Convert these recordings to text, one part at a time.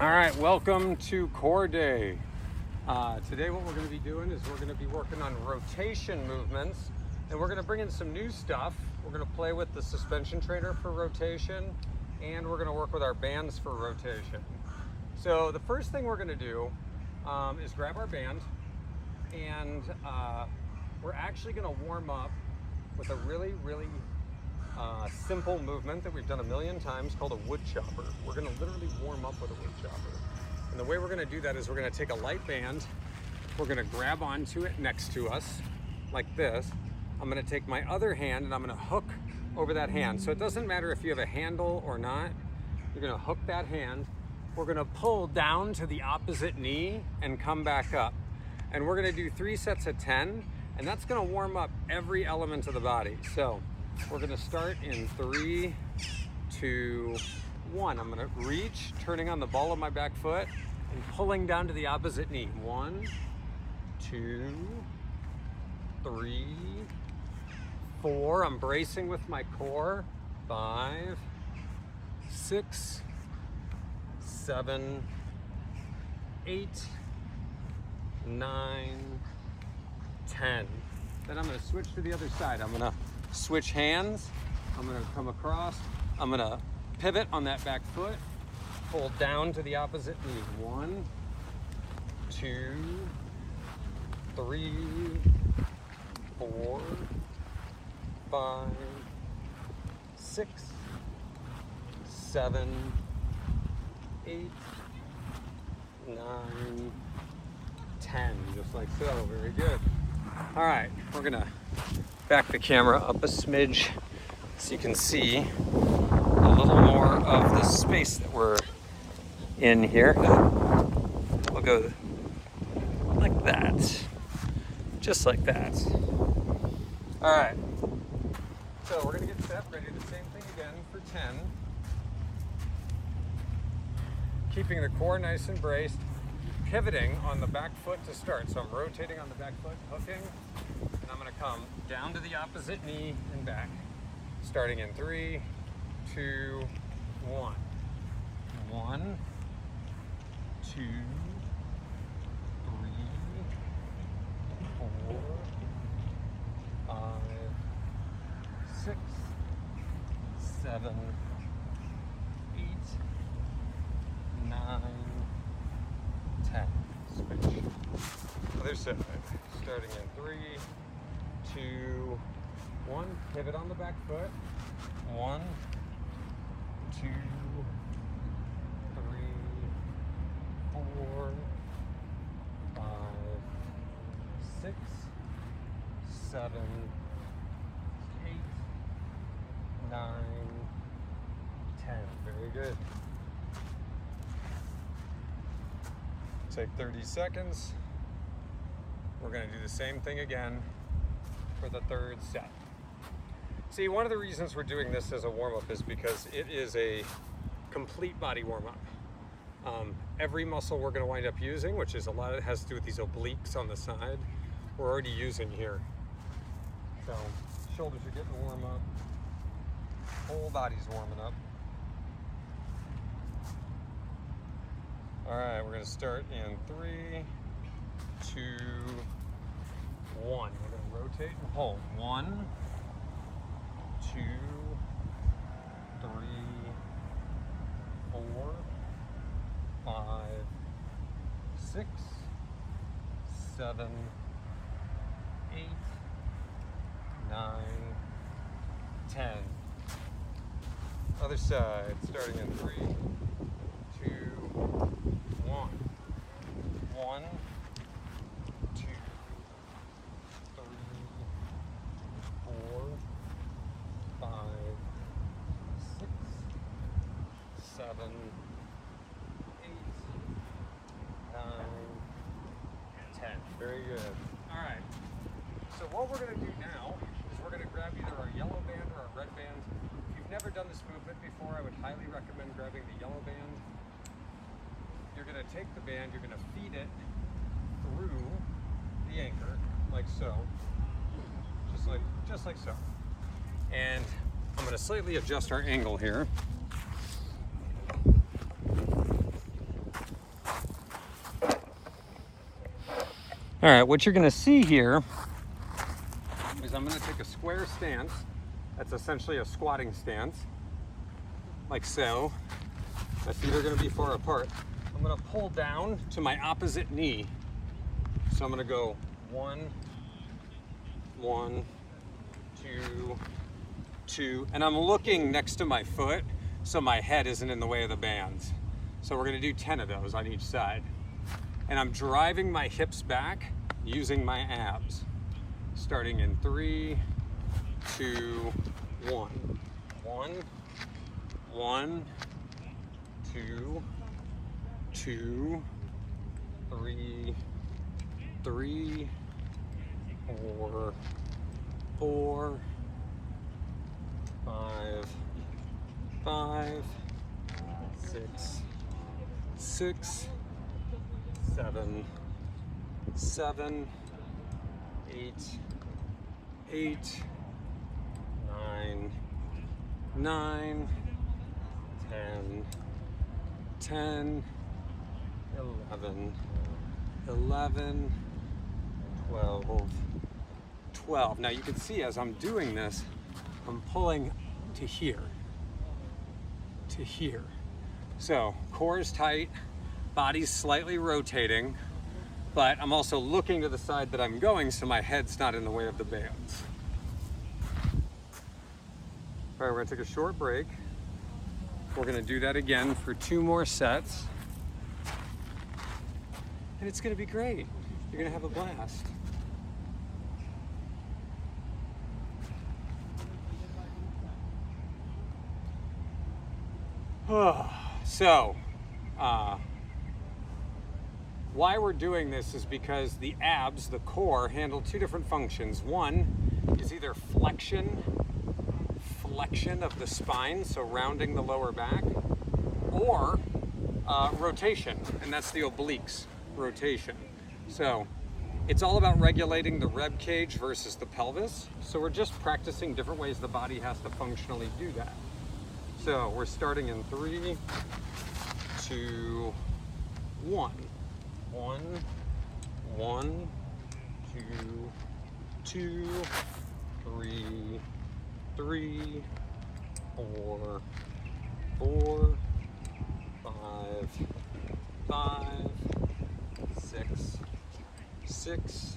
All right, welcome to Core Day. Today what we're going to be doing is we're going to be working on rotation movements, and we're going to bring in some new stuff. We're going to play with the suspension trainer for rotation, and we're going to work with our bands for rotation. So the first thing we're going to do is grab our band, and we're actually going to warm up with a really simple movement that we've done a million times called a wood chopper. We're going to literally warm up with a wood chopper. And the way we're going to do that is we're going to take a light band, we're going to grab onto it next to us like this. I'm going to take my other hand and I'm going to hook over that hand. So it doesn't matter if you have a handle or not, you're going to hook that hand. We're going to pull down to the opposite knee and come back up. And we're going to do 3 sets of 10, and that's going to warm up every element of the body. So we're going to start in 3, 2, 1. I'm going to reach, turning on the ball of my back foot and pulling down to the opposite knee. 1, 2, 3, 4. I'm bracing with my core. 5, 6, 7, 8, 9, 10. Then I'm going to switch to the other side. I'm going to switch hands. I'm going to come across. I'm going to pivot on that back foot. Pull down to the opposite knee. 1, 2, 3, 4, 5, 6, 7, 8, 9, 10. Just like so. Very good. All right, we're gonna back the camera up a smidge so you can see a little more of the space that we're in here. We'll go like that, just like that. All right, so we're gonna get set, ready to do the same thing again for 10. Keeping the core nice and braced. Pivoting on the back foot to start. So I'm rotating on the back foot, hooking, and I'm going to come down to the opposite knee and back. Starting in 3, 2, 1. 1, 2, 3, 4, 5, 6, 7, 8, 9, 10. Switch. Other side. Starting in 3, 2, 1. Pivot on the back foot. 1, 2, 3, 4, 5, 6, 7, 8, 9, 10. Very good. Take 30 seconds. We're going to do the same thing again for the third set. See, one of the reasons we're doing this as a warm-up is because it is a complete body warm-up. Every muscle we're going to wind up using, which is a lot of it has to do with these obliques on the side, we're already using here. So shoulders are getting warm up, whole body's warming up. All right, we're going to start in 3, 2, 1. We're going to rotate and hold. 1, 2, 3, 4, 5, 6, 7, 8, 9, 10. Other side, starting in 3, 2, 1. 1, 2, 3, 4, 5, 6, 7, 8, 9, 10. Very good. All right. So what we're going to do now is we're going to grab either our yellow band or our red band. If you've never done this movement before, I would highly recommend grabbing the yellow band. You're going to take the band, you're going to feed it through the anchor, like so, just like so. And I'm going to slightly adjust our angle here. All right, what you're gonna see here is I'm gonna take a square stance. That's essentially a squatting stance, like so. My feet are gonna be far apart. I'm gonna pull down to my opposite knee. So I'm gonna go 1, 1, 2, 2, and I'm looking next to my foot so my head isn't in the way of the bands. So we're gonna do 10 of those on each side. And I'm driving my hips back using my abs. Starting in 3, 2, 1. 1, 1, 2, 2, 3, 3, 4, 4, 5, 5, 6, 6, 7, 7, 8, 8, 9, 9, 10, 10, 11, 11, 12, 12. Now you can see as I'm doing this, I'm pulling to here, to here. So core is tight, body's slightly rotating, but I'm also looking to the side that I'm going so my head's not in the way of the bands. All right, we're gonna take a short break. We're gonna do that again for 2 more sets. And it's gonna be great. You're gonna have a blast. So, why we're doing this is because the abs, the core, handle 2 different functions. One is either flexion of the spine, so rounding the lower back, or rotation, and that's the obliques, rotation. So it's all about regulating the rib cage versus the pelvis. So we're just practicing different ways the body has to functionally do that. So we're starting in 3, 2, 1. 1, 1, 2, 2, 3, 3, 4, 4, 5, 5, 6, 6,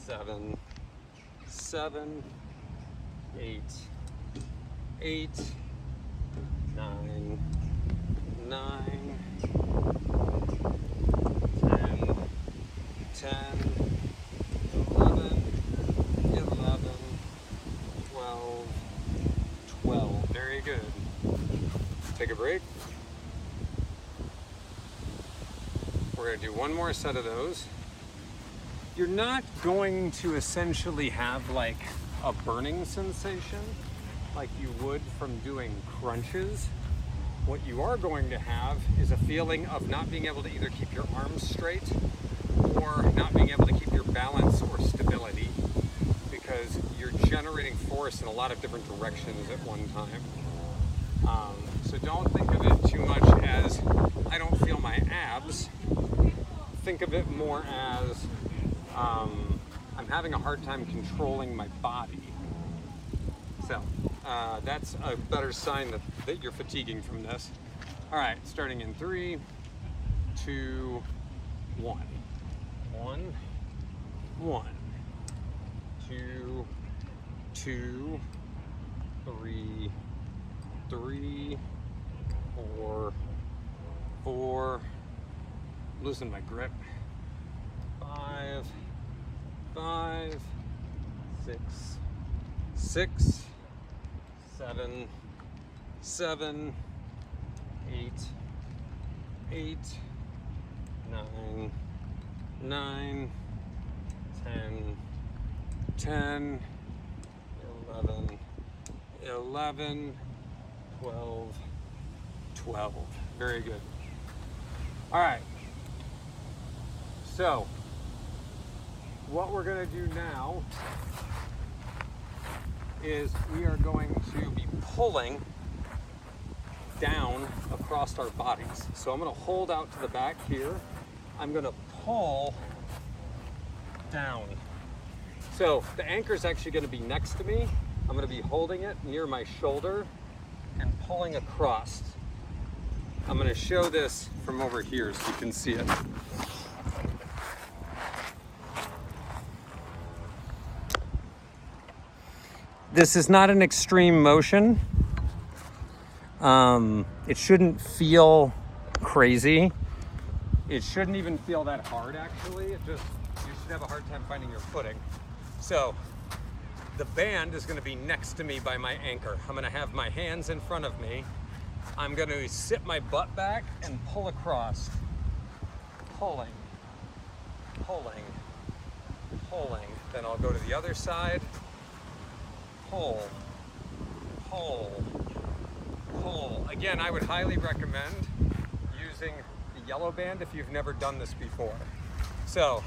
7, 7, 8, 8, 9, 9, 10, 11, 11, 12, 12. Very good. Take a break. We're going to do 1 more set of those. You're not going to essentially have like a burning sensation like you would from doing crunches. What you are going to have is a feeling of not being able to either keep your arms straight or not being able to keep your balance or stability, because you're generating force in a lot of different directions at one time. So don't think of it too much as, I don't feel my abs. Think of it more as, I'm having a hard time controlling my body. So that's a better sign that you're fatiguing from this. All right, starting in 3, 2, 1. 1, 1, 2, 2, 3, 3, 4, 4, losing my grip, 5, 5, 6, 6, 7, 7, 8, 8, 9, 9, 10, 10, 11, 11, 12, 12. Very good. All right. So, what we're going to do now is we are going to be pulling down across our bodies. So I'm going to hold out to the back here. I'm going to pull down. So the anchor is actually going to be next to me. I'm going to be holding it near my shoulder and pulling across. I'm going to show this from over here so you can see it. This is not an extreme motion. It shouldn't feel crazy. It shouldn't even feel that hard, actually. You should have a hard time finding your footing. So the band is going to be next to me by my anchor. I'm going to have my hands in front of me. I'm going to sit my butt back and pull across. Pulling, pulling, pulling. Then I'll go to the other side. Pull, pull, pull. Again, I would highly recommend using the yellow band if you've never done this before. So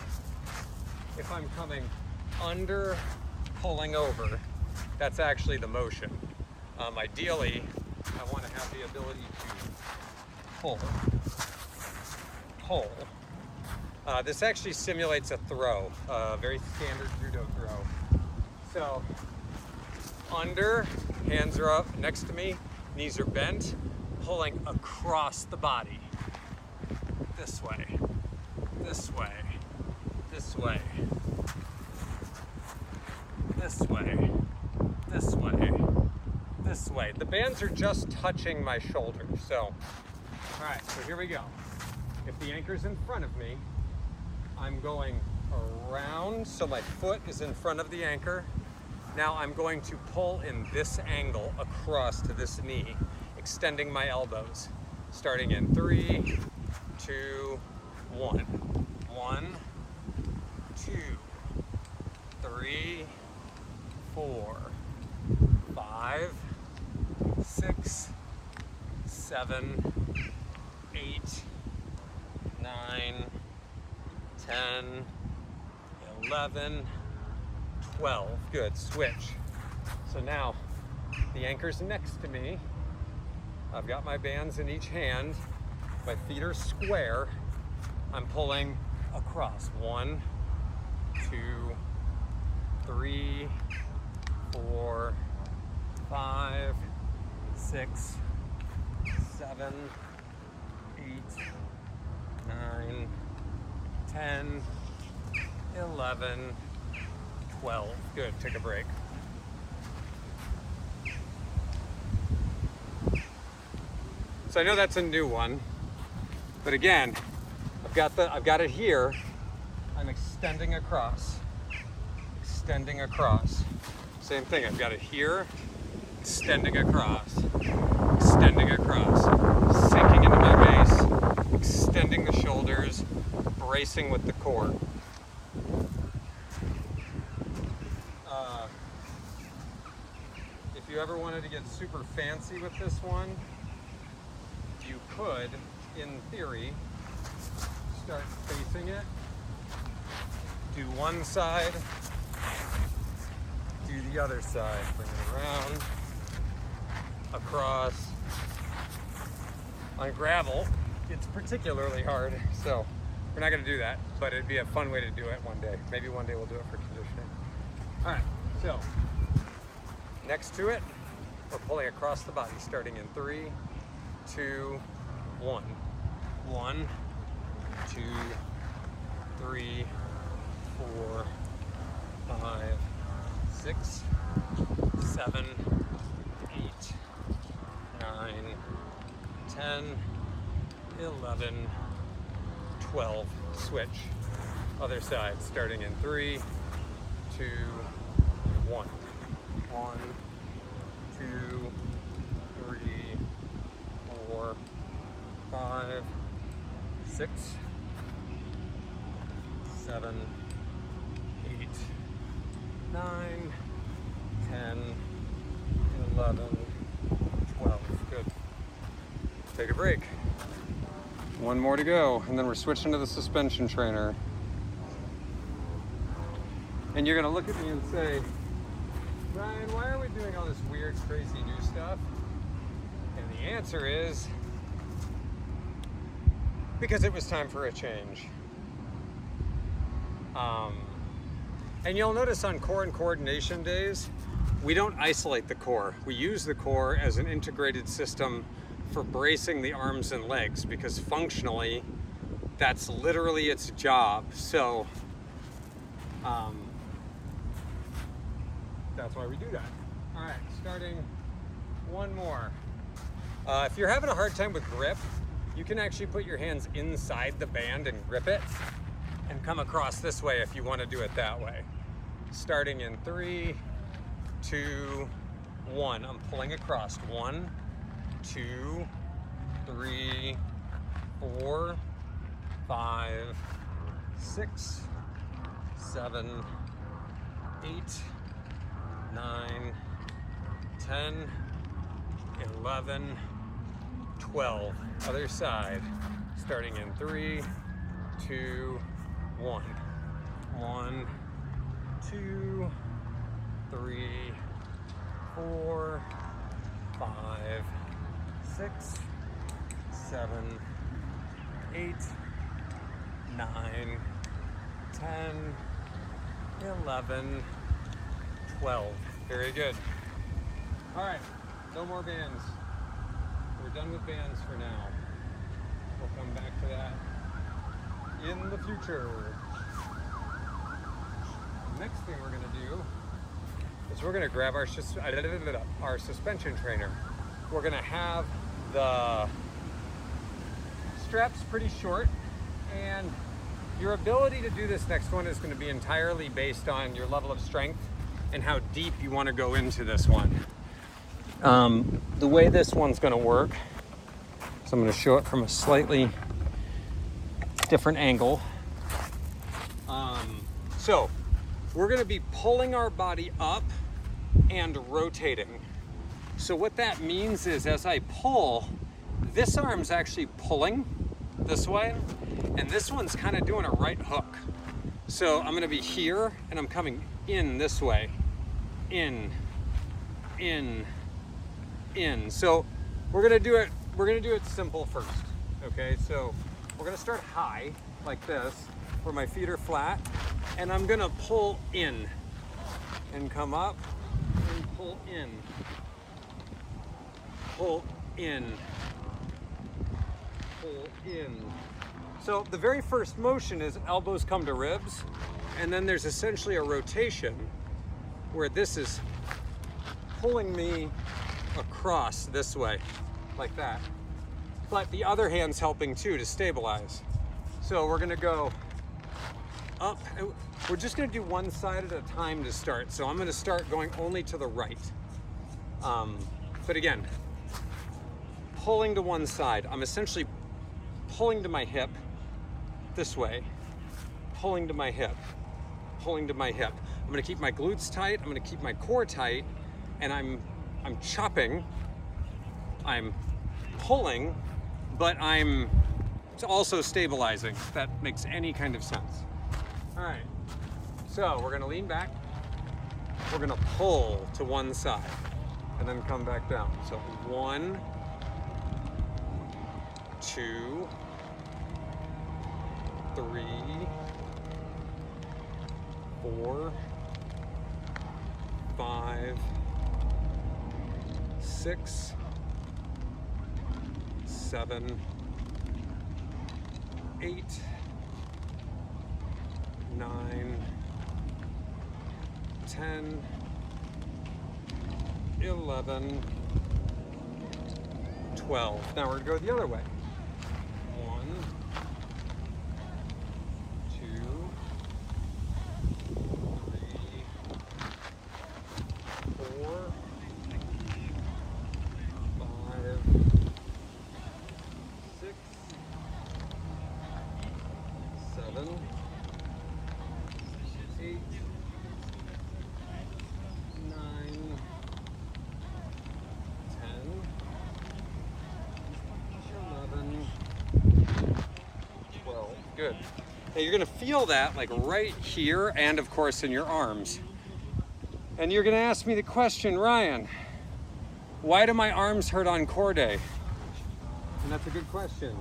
if I'm coming under, pulling over, that's actually the motion. Ideally, I want to have the ability to pull, pull. This actually simulates a throw, a very standard judo throw. So under, hands are up next to me, knees are bent, pulling across the body. This way, this way, this way, this way, this way, this way. The bands are just touching my shoulder. So, all right, so here we go. If the anchor's in front of me, I'm going around, so my foot is in front of the anchor. Now I'm going to pull in this angle across to this knee, extending my elbows, starting in 3, 2, 1. 1, 2, 3, 4, 5, 6, 7, 8, 9, 10, 11, 12. Good, switch. So now the anchor's next to me. I've got my bands in each hand. My feet are square. I'm pulling across. 1, 2, 3, 4, 5, 6, 7, 8, 9, 10, 11, 12. Good, take a break. So I know that's a new one, but again, I've got it here. I'm extending across, extending across. Same thing, I've got it here, extending across, extending across, sinking into my base, extending the shoulders, bracing with the core. If you ever wanted to get super fancy with this one, you could, in theory, start facing it, do one side, do the other side, bring it around, across. On gravel, it's particularly hard, so we're not going to do that, but it'd be a fun way to do it one day. Maybe one day we'll do it for conditioning. All right, so next to it, we're pulling across the body, starting in 3, 2, 1. 1, 2, 3, 4, 5, 6, 7, 8, 9, 10, 11, 12. Switch. Other side, starting in 3, 2, 1. 1, 2, 3, 4, 5, 6, 7, 8, 9, 10, 11, 12. Good. Take a break. One more to go, and then we're switching to the suspension trainer. And you're gonna look at me and say, Ryan, why are we doing all this weird, crazy new stuff? And the answer is, because it was time for a change. And you'll notice on core and coordination days, we don't isolate the core. We use the core as an integrated system for bracing the arms and legs, because functionally, that's literally its job. So, that's why we do that. All right, starting one more. If you're having a hard time with grip, you can actually put your hands inside the band and grip it and come across this way if you want to do it that way. Starting in 3, 2, 1. I'm pulling across. 1, 2, 3, 4, 5, 6, 7, 8, 9, 10, 11, 12. Other side. Starting in 3, 2, 1. 1, 2, 3, 4, 5, 6, 7, 8, 9, 10, 11, 12. Very good. All right, no more bands. We're done with bands for now. We'll come back to that in the future. Next thing we're gonna do is we're gonna grab our suspension trainer. We're gonna have the straps pretty short, and your ability to do this next one is gonna be entirely based on your level of strength and how deep you wanna go into this one. The way this one's gonna work, so I'm gonna show it from a slightly different angle. So we're gonna be pulling our body up and rotating. So what that means is as I pull, this arm's actually pulling this way, and this one's kind of doing a right hook. So I'm gonna be here and I'm coming in this way. In. So we're gonna do it simple first. Okay, so we're gonna start high like this, where my feet are flat, and I'm gonna pull in and come up and pull in. Pull in. Pull in. So the very first motion is elbows come to ribs, and then there's essentially a rotation where this is pulling me across this way, like that. But the other hand's helping too to stabilize. So we're gonna go up. We're just gonna do one side at a time to start. So I'm gonna start going only to the right. But again, pulling to one side. I'm essentially pulling to my hip this way, pulling to my hip, pulling to my hip. I'm gonna keep my glutes tight, I'm gonna keep my core tight, and I'm chopping, I'm pulling, but I'm also stabilizing, if that makes any kind of sense. All right, so we're gonna lean back, we're gonna pull to one side, and then come back down. So 1, 2, 3, 4, 5, 6, 7, 8, 9, 10, 11, 12. Now we're gonna go the other way. 1, 2, 3, 4, 5, 6, 7, 8, 9, 10, 11, 12. Good. Now you're going to feel that like right here and of course in your arms. And you're going to ask me the question, Ryan, why do my arms hurt on core day? And that's a good question.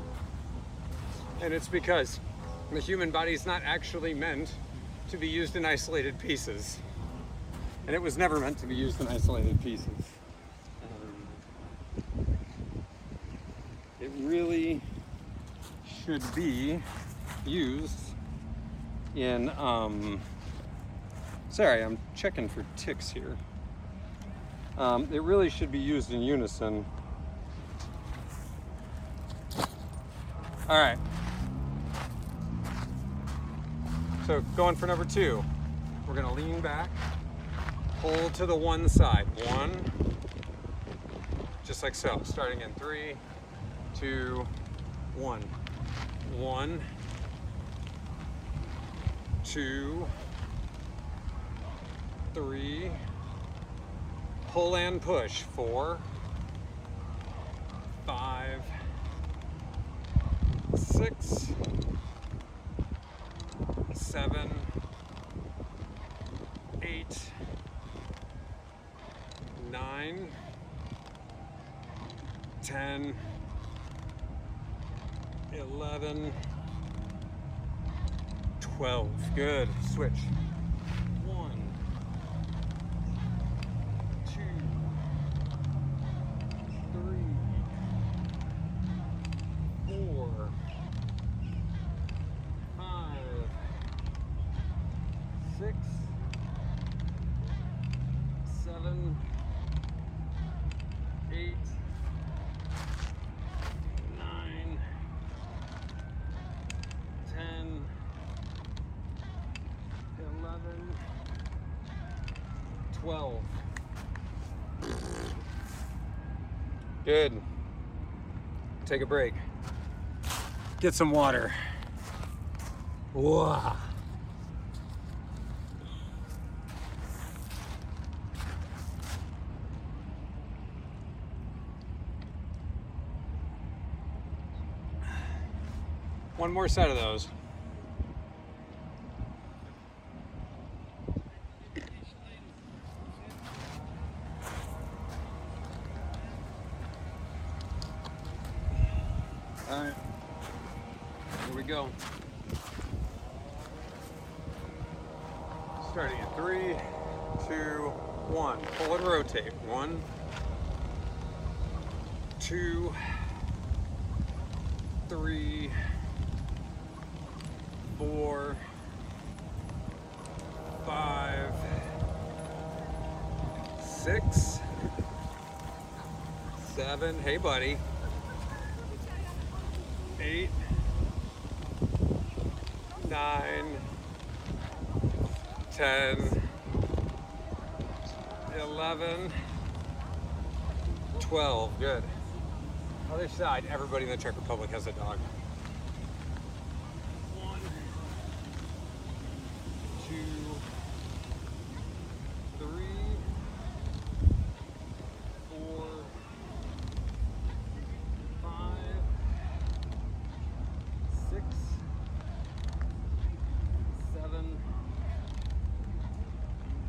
And it's because the human body is not actually meant to be used in isolated pieces. And it was never meant to be used in isolated pieces. It really should be used in, sorry, I'm checking for ticks here. It really should be used in unison. All right. So going for number 2, we're gonna lean back, pull to the one side. 1, just like so. Starting in 3, 2, 1. 1, 2, 3, pull and push. 4, 5, 6, 7, 8, 9, 10, 11, 12. Good. Switch. 1, 2, 3, 4, 5, 6, 7, 8, 9, 10, 11, 12. Good. Take a break. Get some water. Whoa. One more set of those. All right, here we go. Starting at 3, 2, 1. Pull and rotate. 1, 2, 3, 4, 5, 6, 7. Hey, buddy. 8, 9, 10, 11, 12. Good. Other side, everybody in the Czech Republic has a dog. 1, 2, 3, 4, 5, 6, 7,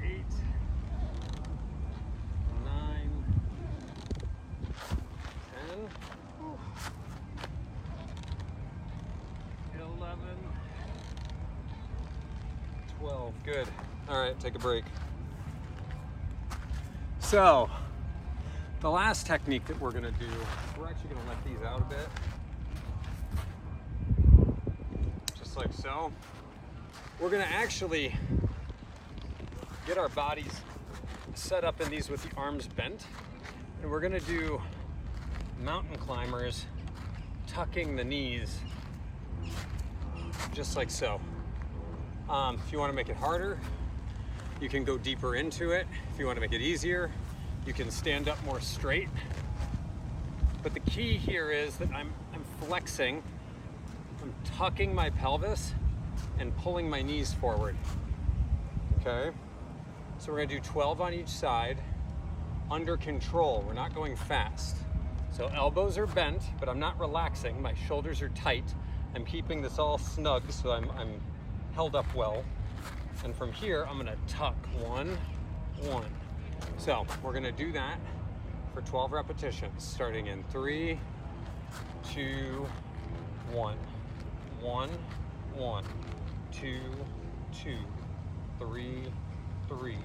8, 9, 10, 11, 12. Good. All right, take a break. So, the last technique that we're gonna do, we're actually gonna let these out a bit. Just like so. We're gonna actually get our bodies set up in these with the arms bent. And we're gonna do mountain climbers, tucking the knees, just like so. If you wanna make it harder, you can go deeper into it. If you wanna make it easier, you can stand up more straight. But the key here is that I'm flexing, I'm tucking my pelvis and pulling my knees forward, okay? So we're gonna do 12 on each side, under control. We're not going fast. So elbows are bent, but I'm not relaxing. My shoulders are tight. I'm keeping this all snug so I'm held up well. And from here, I'm gonna tuck. 1, 1. So we're gonna do that for 12 repetitions, starting in 3, 2, 1. 1, 1, 2, 2, 3, 3,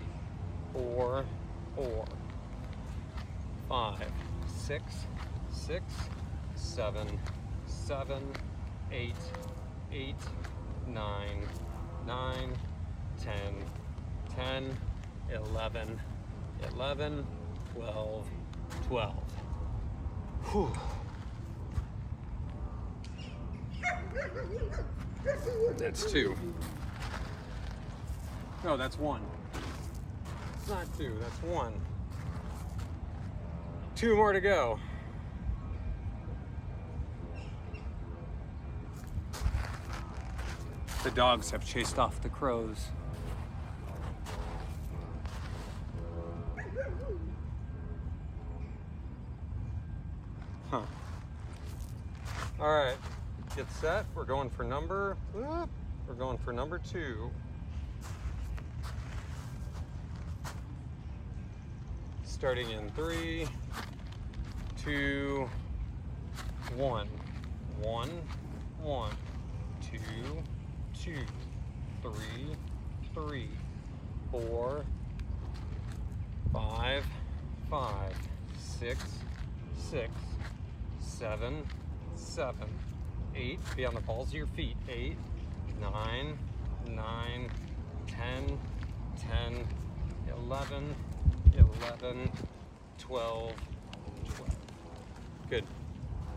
4, 4, 5, 6, 6, 7, 7, 8, 8, 9, 9, 10, 10, 11, 11, 12, 12. Whew. That's 2. No, that's 1. It's not 2, that's 1. 2 more to go. The dogs have chased off the crows. Huh. All right, get set. We're going for number 2. Starting in 3, 2, 1. 1, 1, 2, 2, 3, 3, 4, 5, 5, 6, 6, 7, 7, 8. Be on the balls of your feet. 8, 9, 9, 10, 10, 11, 11, 12, 12. Good.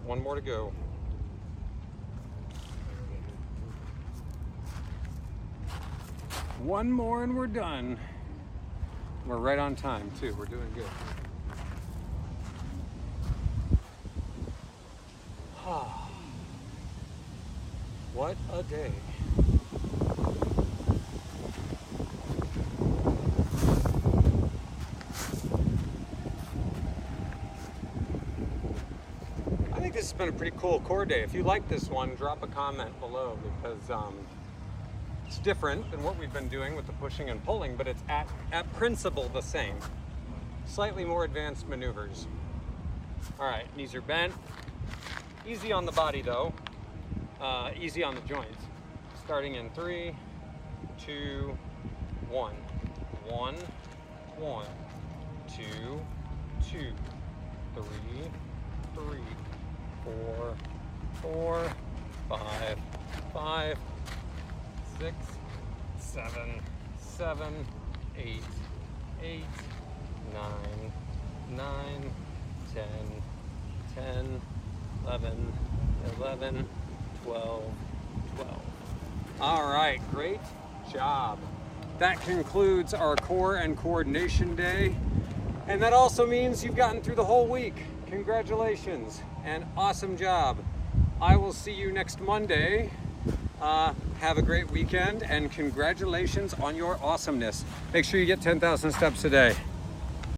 1 more to go. One more and we're done. We're right on time too. We're doing good. What a day. I think this has been a pretty cool core day. If you like this one, drop a comment below because it's different than what we've been doing with the pushing and pulling, but it's at principle the same. Slightly more advanced maneuvers. All right, knees are bent. Easy on the body though. Easy on the joints. Starting in 3, 2, 1. 1, 1, 2, 2, 3, 3, 4, 4, 5, 5, 6, 7, 7, 8, 8, 9, 9, 10, 10, 11, 11, 12, 12. All right, great job. That concludes our core and coordination day. And that also means you've gotten through the whole week. Congratulations and awesome job. I will see you next Monday. Have a great weekend and congratulations on your awesomeness. Make sure you get 10,000 steps a day.